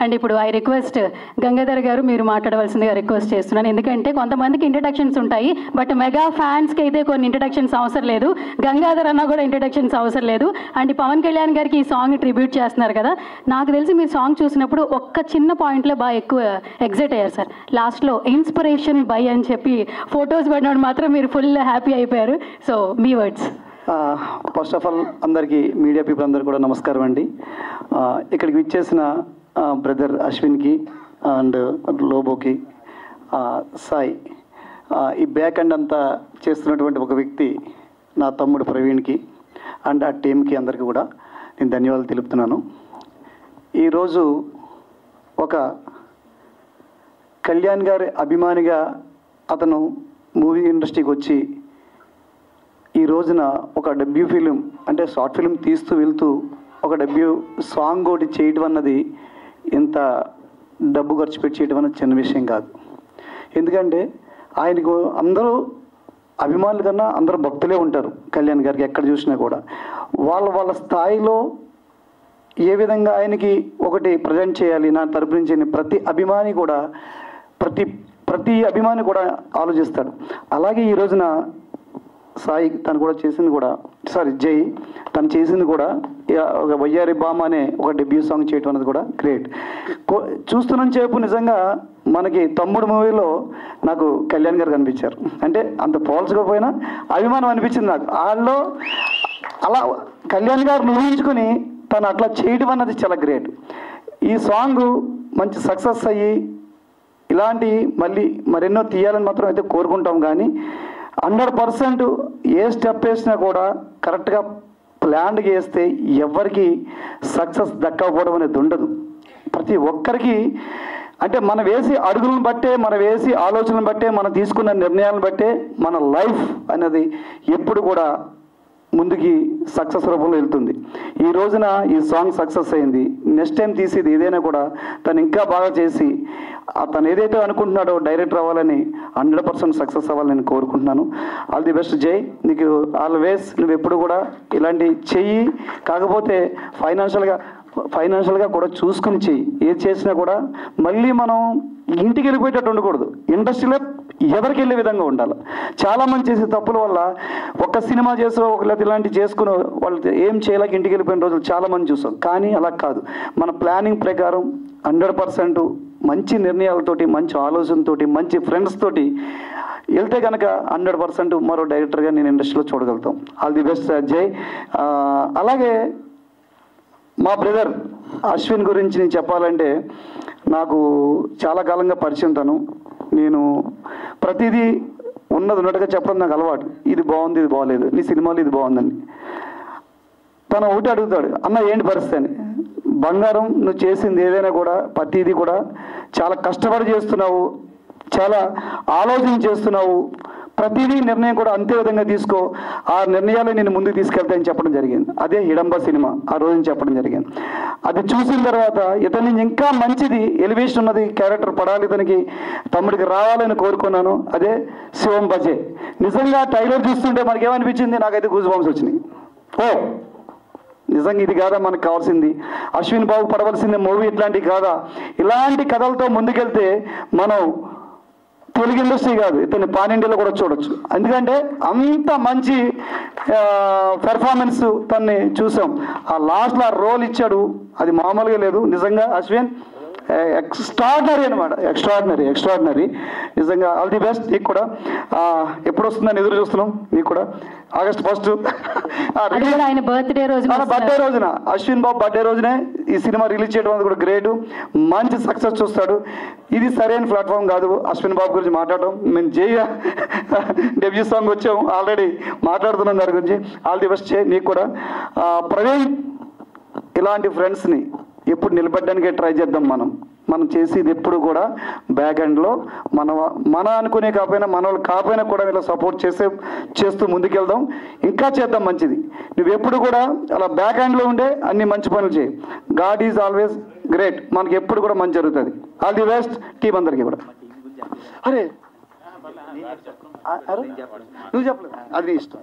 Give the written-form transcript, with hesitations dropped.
And ఇప్పుడు I request Gangadhar గారు మీరు మాట్లాడవలసిందిగా రిక్వెస్ట్ చేస్తున్నాను. ఎందుకంటే కొంతమందికి ఇంట్రడక్షన్స్ ఉంటాయి, బట్ మెగా ఫ్యాన్స్కి అయితే కొన్ని ఇంట్రడక్షన్స్ అవసరం లేదు. గంగాధర్ అన్న కూడా ఇంట్రడక్షన్స్ అవసరం లేదు. అండ్ పవన్ కళ్యాణ్ గారికి ఈ సాంగ్ ట్రిబ్యూట్ చేస్తున్నారు కదా, నాకు తెలిసి మీరు సాంగ్ చూసినప్పుడు ఒక్క చిన్న పాయింట్లో బాగా ఎక్కువ ఎగ్జైట్ అయ్యారు సార్. లాస్ట్లో ఇన్స్పిరేషన్ బై అని చెప్పి ఫొటోస్ పెట్టినప్పుడు మాత్రం మీరు ఫుల్ హ్యాపీ అయిపోయారు. So me words. First of all అందరికీ, మీడియా పీపుల్ అందరికీ కూడా నమస్కారం అండి. ఇక్కడికి విచ్చేసిన బ్రదర్ అశ్విన్కి అండ్ లోబోకి, సాయి, ఈ బ్యాక్ అండ్ అంతా చేస్తున్నటువంటి ఒక వ్యక్తి నా తమ్ముడు ప్రవీణ్కి అండ్ ఆ టీంకి అందరికీ కూడా నేను ధన్యవాదాలు తెలుపుతున్నాను. ఈరోజు ఒక కళ్యాణ్ గారి అభిమానిగా అతను మూవీ ఇండస్ట్రీకి వచ్చి ఈ రోజున ఒక డెబ్యూ ఫిలిం అంటే షార్ట్ ఫిలిం తీస్తూ వెళ్తూ ఒక డెబ్యూ సాంగ్ ఒకటి చేయడం అన్నది ఇంత డబ్బు ఖర్చు పెట్టి చేయడం అన్నది చిన్న విషయం కాదు. ఎందుకంటే ఆయనకు అందరూ అభిమానుల కన్నా అందరూ భక్తులే ఉంటారు. కళ్యాణ్ గారికి ఎక్కడ చూసినా కూడా వాళ్ళ స్థాయిలో ఏ విధంగా ఆయనకి ఒకటి ప్రజెంట్ చేయాలి నా తరపు నుంచి ప్రతి అభిమాని కూడా ప్రతి అభిమాని కూడా ఆలోచిస్తాడు. అలాగే ఈ రోజున సాయి తను కూడా చేసింది కూడా జై తను చేసింది కూడా ఒక వయ్యారి బామ అనే ఒక డెబ్యూ సాంగ్ చేయటం అనేది కూడా గ్రేట్. చూస్తున్నాం చేపు నిజంగా మనకి తమ్ముడు మూవీలో నాకు కళ్యాణ్ గారు కనిపించారు. అంటే అంత పోల్చకపోయినా అభిమానం అనిపించింది నాకు. వాళ్ళు అలా కళ్యాణ్ గారిని ఊహించుకొని తను అట్లా చేయడం అన్నది చాలా గ్రేట్. ఈ సాంగ్ మంచి సక్సెస్ అయ్యి ఇలాంటి మళ్ళీ మరెన్నో తీయాలని మాత్రం అయితే కోరుకుంటాం. కానీ 100% ఏ స్టెప్ వేసినా కూడా కరెక్ట్గా ప్లాన్గా వేస్తే ఎవరికి సక్సెస్ దక్కకపోవడం అనేది ఉండదు. ప్రతి ఒక్కరికి అంటే మనం వేసి అడుగులను బట్టే, మనం వేసి ఆలోచనలను బట్టే, మనం తీసుకున్న నిర్ణయాలను బట్టే మన లైఫ్ అనేది ఎప్పుడు కూడా ముందుకి సక్సెస్ రూపంలో వెళ్తుంది. ఈ రోజున ఈ సాంగ్ సక్సెస్ అయింది. నెక్స్ట్ టైం తీసేది ఏదైనా కూడా తను ఇంకా బాగా చేసి తను ఏదైతే అనుకుంటున్నాడో డైరెక్టర్ అవ్వాలని 100% సక్సెస్ అవ్వాలని నేను కోరుకుంటున్నాను. ఆల్ ది బెస్ట్ జై. నీకు ఆల్వేస్ నువ్వు ఎప్పుడు కూడా ఇలాంటి చెయ్యి. కాకపోతే ఫైనాన్షియల్గా కూడా చూసుకుని చెయ్యి. ఏది చేసినా కూడా మళ్ళీ మనం ఇంటికి వెళ్ళిపోయేటట్టు ఉండకూడదు. ఇండస్ట్రీలో ఎవరికి వెళ్ళే విధంగా ఉండాలి. చాలామంది చేసే తప్పుల వల్ల ఒక్క సినిమా చేసో ఒకళ్ళకి ఇలాంటివి చేసుకుని వాళ్ళు ఏం చేయలేక ఇంటికి వెళ్ళిపోయిన రోజులు చాలామంది చూసాం. కానీ అలా కాదు. మన ప్లానింగ్ ప్రకారం 100% మంచి నిర్ణయాలతోటి, మంచి ఆలోచనతోటి, మంచి ఫ్రెండ్స్ తోటి వెళ్తే కనుక 100% మరో డైరెక్టర్గా నేను ఇండస్ట్రీలో చూడగలుగుతాం. ఆల్ ది బెస్ట్ జై. అలాగే మా బ్రదర్ అశ్విన్ గురించి నేను చెప్పాలంటే నాకు చాలా కాలంగా పరిచయం. నేను ప్రతిదీ ఉన్నట్టుగా చెప్పడం నాకు అలవాటు. ఇది బాగుంది, ఇది బాగోలేదు, నీ సినిమాలో ఇది బాగుందని. తను ఒకటి అడుగుతాడు, అన్న ఏంటి పరిస్థితి అని. బంగారం, నువ్వు చేసింది ఏదైనా కూడా ప్రతిదీ కూడా చాలా కష్టపడి చేస్తున్నావు, చాలా ఆలోచన చేస్తున్నావు, ప్రతిదీ నిర్ణయం కూడా అంతే విధంగా తీసుకో, ఆ నిర్ణయాలు నేను ముందుకు తీసుకెళ్తాయని చెప్పడం జరిగింది. అదే హిడంబ సినిమా ఆ రోజున చెప్పడం జరిగింది. అది చూసిన తర్వాత ఇతని ఇంకా మంచిది ఎలివేషన్ ఉన్నది క్యారెక్టర్ పడాలి, ఇతనికి తమ్ముడికి రావాలని కోరుకున్నాను. అదే శివం బజే. నిజంగా ట్రైలర్ చూస్తుంటే మనకి ఏమనిపించింది, నాకైతే గూజ్ బంప్స్ వచ్చినాయి. నిజంగా ఇది కాదా మనకు కావాల్సింది, అశ్విన్ బాబు పడవలసింది మూవీ ఇట్లాంటివి కాదా. ఇలాంటి కథలతో ముందుకెళ్తే మనం తెలుగు ఇండస్ట్రీ కాదు, ఇతన్ని పాన్ ఇండియాలో కూడా చూడొచ్చు. ఎందుకంటే అంత మంచి పెర్ఫార్మెన్స్ తన్ని చూసాం. ఆ లాస్ట్లో ఆ రోల్ ఇచ్చాడు, అది మామూలుగా లేదు. నిజంగా అశ్విన్ ఎక్స్ట్రాడినరీ అనమాట, ఎక్స్ట్రాడినరీ నిజంగా. All the best. నీకు కూడా ఎప్పుడు వస్తుందని ఎదురు చూస్తున్నాం. నీకు కూడా August 1 ఆయన బర్త్డే రోజున అశ్విన్ బాబు బర్త్డే రోజునే ఈ సినిమా రిలీజ్ చేయడం అనేది కూడా గ్రేట్. మంచి సక్సెస్ చూస్తాడు. ఇది సరైన ప్లాట్ఫామ్ కాదు అశ్విన్ బాబు గురించి మాట్లాడడం. మేము జయ డెబ్యూ సాంగ్ వచ్చాము, ఆల్రెడీ మాట్లాడుతున్నాం దాని గురించి. All the best. నీకు కూడా ప్రవీణ్, ఇలాంటి ఫ్రెండ్స్ని ఎప్పుడు నిలబెట్టడానికే ట్రై చేద్దాం. మనం చేసేది ఎప్పుడు కూడా బ్యాక్ ఎండ్లో మన అనుకునే కాకపోయినా మన వాళ్ళు కాకపోయినా కూడా ఇలా సపోర్ట్ చేస్తూ ముందుకెళ్దాం. ఇంకా చేద్దాం మంచిది. నువ్వు ఎప్పుడు కూడా అలా బ్యాక్ ఎండ్లో ఉండే అన్ని మంచి పనులు చేయి. God is always great. మనకి ఎప్పుడు కూడా మంచి జరుగుతుంది. ఆల్ ది బెస్ట్ టీం అందరికీ కూడా. అరే నువ్వు చెప్పలేదు, అది నీ ఇష్టం.